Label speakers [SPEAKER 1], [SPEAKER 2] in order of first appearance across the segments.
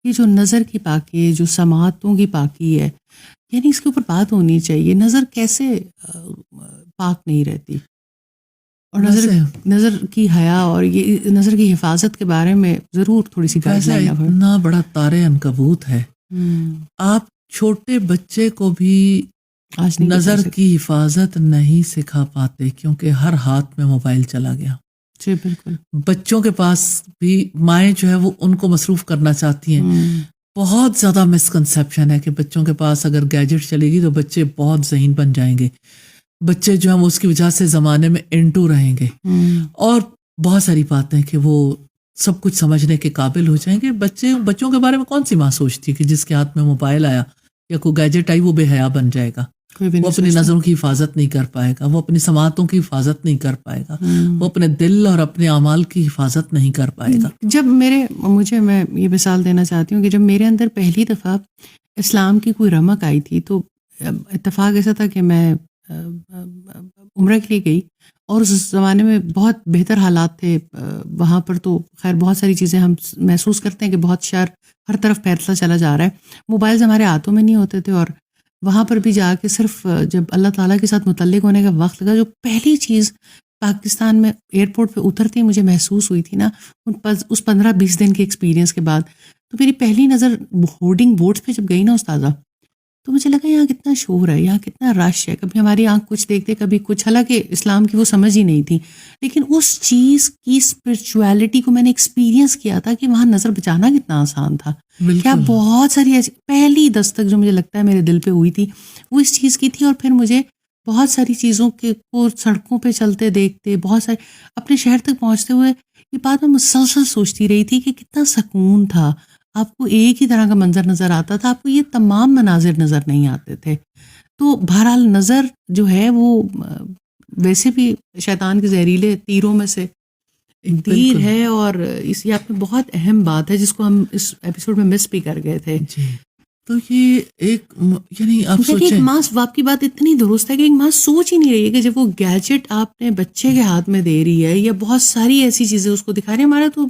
[SPEAKER 1] یہ جو نظر کی پاکی ہے، جو سماعتوں کی پاکی ہے، یعنی اس کے اوپر بات ہونی چاہیے. نظر کیسے پاک نہیں رہتی؟ اور نظر کی حیا اور یہ نظر کی حفاظت کے بارے میں ضرور تھوڑی سی گائیڈ لائن.
[SPEAKER 2] اتنا بڑا تارے عنکبوت ہے. آپ چھوٹے بچے کو بھی نظر کی حفاظت نہیں سکھا پاتے کیونکہ ہر ہاتھ میں موبائل چلا گیا.
[SPEAKER 1] جی بالکل.
[SPEAKER 2] بچوں کے پاس بھی مائیں جو ہے وہ ان کو مصروف کرنا چاہتی ہیں. بہت زیادہ مسکنسیپشن ہے کہ بچوں کے پاس اگر گیجٹ چلے گی تو بچے بہت ذہین بن جائیں گے. بچے جو ہیں وہ اس کی وجہ سے زمانے میں انٹو رہیں گے اور بہت ساری باتیں کہ وہ سب کچھ سمجھنے کے قابل ہو جائیں گے. بچوں کے بارے میں کون سی ماں سوچتی ہے کہ جس کے ہاتھ میں موبائل آیا یا کوئی گیجٹ آئی وہ بے حیا بن جائے گا. وہ اپنی نظروں کی حفاظت نہیں کر پائے گا, وہ اپنی سماعتوں کی حفاظت نہیں کر پائے گا, وہ اپنے دل اور اپنے اعمال کی حفاظت نہیں کر پائے گا.
[SPEAKER 1] جب میں یہ مثال دینا چاہتی ہوں کہ جب میرے اندر پہلی دفعہ اسلام کی کوئی رمق آئی تھی تو اتفاق ایسا تھا کہ میں عمرہ کے لیے گئی اور اس زمانے میں بہت بہتر حالات تھے وہاں پر. تو خیر بہت ساری چیزیں ہم محسوس کرتے ہیں کہ بہت شر ہر طرف پھیلتا چلا جا رہا ہے. موبائلز ہمارے ہاتھوں میں نہیں ہوتے تھے اور وہاں پر بھی جا کے صرف جب اللہ تعالیٰ کے ساتھ متعلق ہونے کا وقت لگا, جو پہلی چیز پاکستان میں ایئرپورٹ پہ اترتی مجھے محسوس ہوئی تھی نا, اس 15-20 دن کے ایکسپیرینس کے بعد, تو میری پہلی نظر ہورڈنگ بورڈز پہ جب گئی نا استاذہ, تو مجھے لگا یہاں کتنا شور ہے, یہاں کتنا رش ہے. کبھی ہماری آنکھ کچھ دیکھتے کبھی کچھ, حالانکہ اسلام کی وہ سمجھ ہی نہیں تھی, لیکن اس چیز کی اسپرچویلٹی کو میں نے ایکسپیرینس کیا تھا کہ وہاں نظر بچانا کتنا آسان تھا. کیا بہت ساری ایسی پہلی دستک جو مجھے لگتا ہے میرے دل پہ ہوئی تھی وہ اس چیز کی تھی. اور پھر مجھے بہت ساری چیزوں کو سڑکوں پہ چلتے دیکھتے, بہت سارے اپنے شہر تک پہنچتے ہوئے یہ بات میں مسلسل سوچتی رہی تھی کہ کتنا سکون تھا. آپ کو ایک ہی طرح کا منظر نظر آتا تھا, آپ کو یہ تمام مناظر نظر نہیں آتے تھے. تو بہرحال نظر جو ہے وہ ویسے بھی شیطان کے زہریلے تیروں میں سے تیر ہے, اور اس یہ آپ نے بہت اہم بات ہے جس کو ہم اس ایپیسوڈ میں مس بھی کر گئے تھے.
[SPEAKER 2] جی تو یہ ایک یعنی آپ سوچیں
[SPEAKER 1] ایک ماں باپ کی بات اتنی درست ہے کہ ایک ماں سوچ ہی نہیں رہی ہے کہ جب وہ گیجٹ آپ نے بچے کے ہاتھ میں دے رہی ہے یا بہت ساری ایسی چیزیں اس کو دکھا رہی ہے. ہمارا تو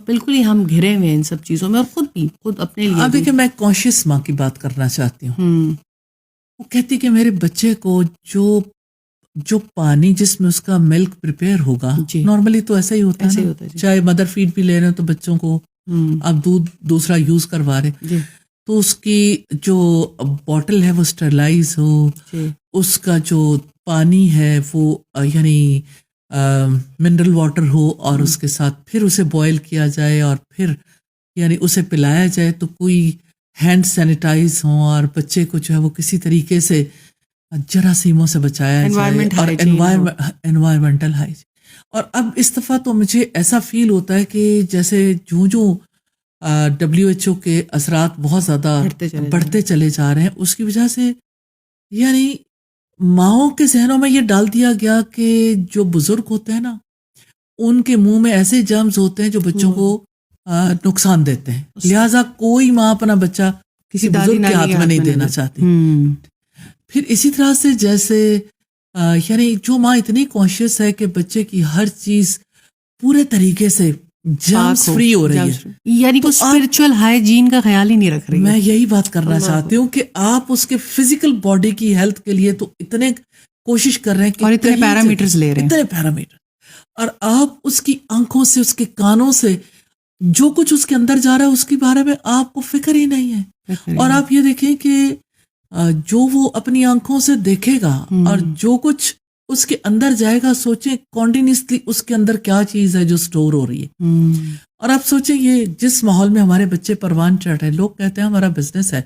[SPEAKER 1] بالکل ہی ہم گھرے ہوئے ہیں ان سب چیزوں میں, اور خود اپنے لیے.
[SPEAKER 2] اب دیکھیں میں کانشیس ماں کی بات کرنا چاہتی ہوں. وہ کہتی کہ میرے بچے کو جو پانی جس میں اس کا ملک پریپیئر ہوگا, نارملی تو ایسا ہی ہوتا ہے, چاہے مدر فیڈ بھی لے رہے ہیں تو بچوں کو آپ دودھ دوسرا یوز کروا رہے, تو اس کی جو بوٹل ہے وہ اسٹرلائز ہو, اس کا جو پانی ہے وہ یعنی منرل واٹر ہو, اور اس کے ساتھ پھر اسے بوائل کیا جائے اور پھر یعنی اسے پلایا جائے, تو کوئی ہینڈ سینیٹائز ہوں اور بچے کو جو ہے وہ کسی طریقے سے جراثیموں سے بچایا جائے, اور انوائرمنٹل ہائیجین. اور اب اس دفعہ تو مجھے ایسا فیل ہوتا ہے کہ جیسے جو WHO کے اثرات بہت زیادہ بڑھتے چلے جا رہے ہیں, اس کی وجہ سے یعنی ماؤں کے ذہنوں میں یہ ڈال دیا گیا کہ جو بزرگ ہوتے ہیں نا ان کے منہ میں ایسے جرمز ہوتے ہیں جو بچوں کو نقصان دیتے ہیں, لہٰذا کوئی ماں اپنا بچہ کسی بزرگ کے ہاتھ میں نہیں دینا چاہتی. پھر اسی طرح سے جیسے یعنی جو ماں اتنی کانشیس ہے کہ بچے کی ہر چیز پورے طریقے سے جرمز فری ہو رہی ہے,
[SPEAKER 1] یعنی وہ اسپرچل ہائیجین کا خیال ہی نہیں رکھ رہی.
[SPEAKER 2] میں یہی بات کرنا چاہتی ہوں کہ آپ اس کے فزیکل باڈی کی ہیلتھ کے لیے تو اتنے کوشش کر رہے ہیں کہ
[SPEAKER 1] اور اتنے پیرامیٹرز لے رہے ہیں,
[SPEAKER 2] اتنے پیرامیٹر, اور آپ اس کی آنکھوں سے اس کے کانوں سے جو کچھ اس کے اندر جا رہا ہے اس کے بارے میں آپ کو فکر ہی نہیں ہے. اور آپ یہ دیکھیں کہ جو وہ اپنی آنکھوں سے دیکھے گا اور جو کچھ اس کے اندر جائے گا, سوچیں کنٹینیوسلی اس کے اندر کیا چیز ہے جو سٹور ہو رہی ہے. اور آپ سوچیں یہ جس ماحول میں ہمارے بچے پروان چڑھ رہے ہیں, لوگ کہتے ہیں ہمارا بزنس ہے,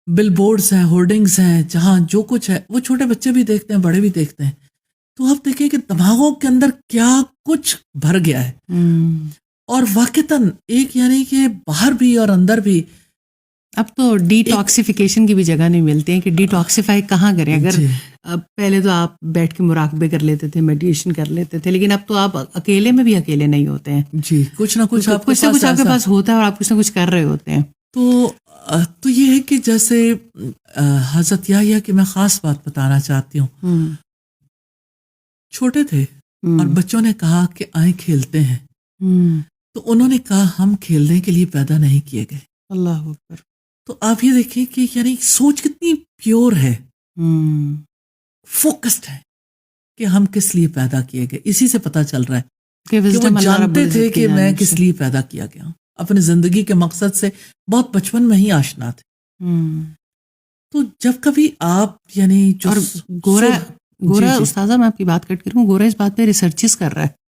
[SPEAKER 2] بل بورڈز ہیں, ہورڈنگز ہیں, جہاں جو کچھ ہے وہ چھوٹے بچے بھی دیکھتے ہیں, بڑے بھی دیکھتے ہیں. تو آپ دیکھیں کہ دماغوں کے اندر کیا کچھ بھر گیا ہے, اور واقعتاً ایک یعنی کہ باہر بھی اور اندر بھی.
[SPEAKER 1] اب تو ڈی ٹاکسیفیکیشن کی بھی جگہ نہیں ملتی ہے کہ ڈی ٹاکسیفائی کہاں کریں. اگر پہلے تو آپ بیٹھ کے مراقبے کر لیتے تھے, میڈیٹیشن کر لیتے تھے, لیکن اب تو آپ اکیلے میں بھی اکیلے نہیں ہوتے ہیں.
[SPEAKER 2] جی کچھ نہ کچھ آپ
[SPEAKER 1] کے پاس ہوتا ہے اور آپ کچھ نہ کچھ کر رہے ہوتے ہیں.
[SPEAKER 2] تو یہ ہے کہ جیسے حضرت یحییٰ کی میں خاص بات بتانا چاہتی ہوں. چھوٹے تھے اور بچوں نے کہا کہ آئیں کھیلتے ہیں, تو انہوں نے کہا ہم کھیلنے کے لیے پیدا نہیں کیے گئے,
[SPEAKER 1] اللہ اکبر.
[SPEAKER 2] تو آپ یہ دیکھیں کہ یعنی سوچ کتنی پیور ہے، فوکسڈ ہے کہ ہم کس لیے پیدا کیے گئے. اسی سے پتہ چل رہا ہے کہ وہ جانتے تھے کہ میں کس لیے پیدا کیا گیا ہوں. اپنے زندگی کے مقصد سے بہت بچپن میں ہی آشنا تھے. تو جب کبھی آپ یعنی
[SPEAKER 1] اور گورا استاذہ میں آپ کی بات کٹ کروں، گورا اس بات پہ ریسرچز کر رہا ہے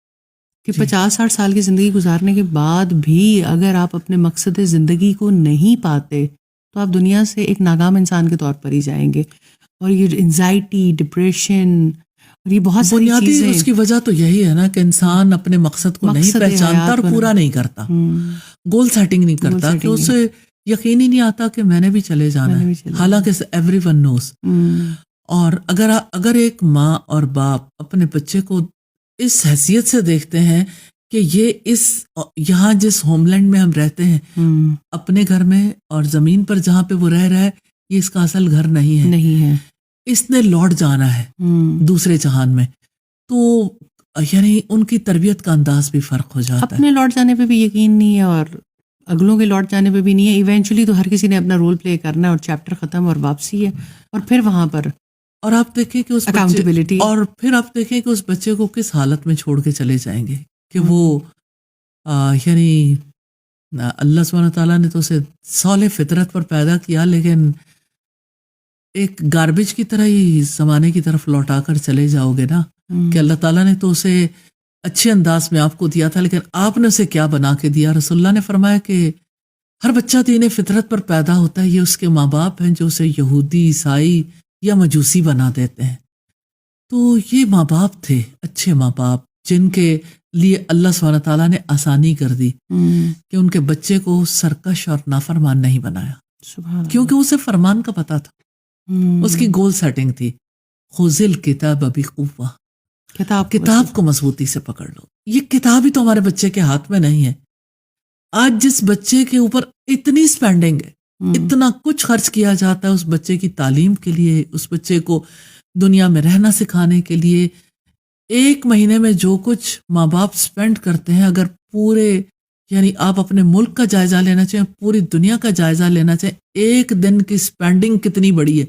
[SPEAKER 1] کہ 50-60 سال کی زندگی گزارنے کے بعد بھی اگر آپ اپنے مقصد زندگی کو نہیں پاتے تو آپ دنیا سے ایک ناکام انسان کے طور پر ہی جائیں گے. اور یہ انزائٹی، ڈپریشن اور یہ بہت ساری
[SPEAKER 2] بنیادی
[SPEAKER 1] چیزیں،
[SPEAKER 2] اس کی وجہ تو یہی ہے نا کہ انسان اپنے مقصد کو نہیں پہچانتا اور پورا نہیں کرتا، گول سیٹنگ نہیں کرتا، کہ اسے یقین ہی نہیں آتا کہ میں نے بھی چلے جانا ہے، حالانکہ ایوری ون نوز. اور اگر ایک ماں اور باپ اپنے بچے کو اس حیثیت سے دیکھتے ہیں کہ یہ یہاں جس ہوم لینڈ میں ہم رہتے ہیں، اپنے گھر میں اور زمین پر جہاں پہ وہ رہ رہا ہے، یہ اس کا اصل گھر نہیں ہے، اس نے لوٹ جانا ہے دوسرے جہان میں، تو یعنی ان کی تربیت کا انداز بھی فرق ہو جاتا ہے.
[SPEAKER 1] اپنے لوٹ جانے پہ بھی یقین نہیں ہے اور اگلوں کے لوٹ جانے پہ بھی نہیں ہے. ایونچولی تو ہر کسی نے اپنا رول پلے کرنا ہے اور چیپٹر ختم اور واپسی ہے. اور پھر وہاں پر
[SPEAKER 2] اور آپ دیکھیں کہ اس
[SPEAKER 1] اکاؤنٹیبلٹی، اور
[SPEAKER 2] پھر آپ دیکھیں کہ اس بچے کو کس حالت میں چھوڑ کے چلے جائیں گے کہ وہ یعنی اللہ سبحانہ تعالیٰ نے تو اسے صالح فطرت پر پیدا کیا، لیکن ایک گاربیج کی طرح ہی زمانے کی طرف لوٹا کر چلے جاؤ گے نا. کہ اللہ تعالیٰ نے تو اسے اچھے انداز میں آپ کو دیا تھا، لیکن آپ نے اسے کیا بنا کے دیا. رسول اللہ نے فرمایا کہ ہر بچہ دین فطرت پر پیدا ہوتا ہے، یہ اس کے ماں باپ ہیں جو اسے یہودی، عیسائی یا مجوسی بنا دیتے ہیں. تو یہ ماں باپ تھے اچھے ماں باپ، جن کے لیے اللہ سبحانہ تعالیٰ نے آسانی کر دی کہ ان کے بچے کو سرکش اور نافرمان نہیں بنایا، کیونکہ اسے فرمان کا پتہ تھا، اس کی گول سیٹنگ تھی. خذل کتاب بقوہ، کتاب کو مضبوطی سے پکڑ لو. یہ کتاب ہی تو ہمارے بچے کے ہاتھ میں نہیں ہے. آج جس بچے کے اوپر اتنی سپینڈنگ ہے، اتنا کچھ خرچ کیا جاتا ہے اس بچے کی تعلیم کے لیے، اس بچے کو دنیا میں رہنا سکھانے کے لیے، ایک مہینے میں جو کچھ ماں باپ سپینڈ کرتے ہیں، اگر پورے یعنی آپ اپنے ملک کا جائزہ لینا چاہیں، پوری دنیا کا جائزہ لینا چاہیں، ایک دن کی سپینڈنگ کتنی بڑی ہے.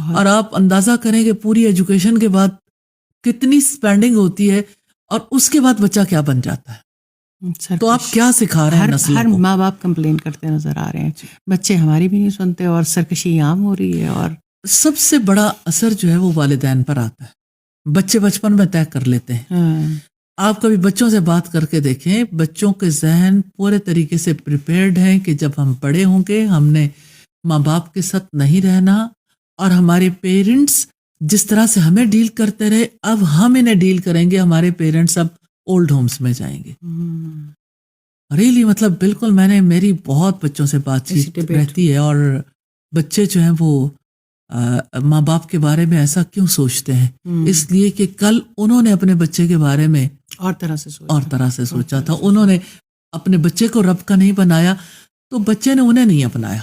[SPEAKER 2] اور آپ اندازہ کریں کہ پوری ایجوکیشن کے بعد کتنی سپینڈنگ ہوتی ہے، اور اس کے بعد بچہ کیا بن جاتا ہے. تو آپ کیا سکھا رہے ہیں نسلوں
[SPEAKER 1] ہر
[SPEAKER 2] کو؟
[SPEAKER 1] ماں باپ کمپلین کرتے نظر آ رہے ہیں، بچے ہماری بھی نہیں سنتے اور سرکشی عام ہو رہی ہے. اور
[SPEAKER 2] سب سے بڑا اثر جو ہے وہ والدین پر آتا ہے. بچے بچپن میں طے کر لیتے ہیں. آپ کبھی بچوں سے بات کر کے دیکھیں، بچوں کے ذہن پورے طریقے سے پریپیئرڈ ہیں کہ جب ہم بڑے ہوں گے ہم نے ماں باپ کے ساتھ نہیں رہنا، اور ہمارے پیرنٹس جس طرح سے ہمیں ڈیل کرتے رہے اب ہم انہیں ڈیل کریں گے. ہمارے پیرنٹس اب اولڈ ہومز میں جائیں گے. ریلی مطلب بالکل میری بہت بچوں سے بات چیت رہتی ہے، اور بچے جو ہیں وہ ماں باپ کے بارے میں ایسا کیوں سوچتے ہیں؟ اس لیے کہ کل انہوں نے اپنے بچے کے بارے میں
[SPEAKER 1] اور طرح سے
[SPEAKER 2] سوچا تھا. انہوں نے اپنے بچے کو رب کا نہیں بنایا تو بچے نے انہیں نہیں اپنایا.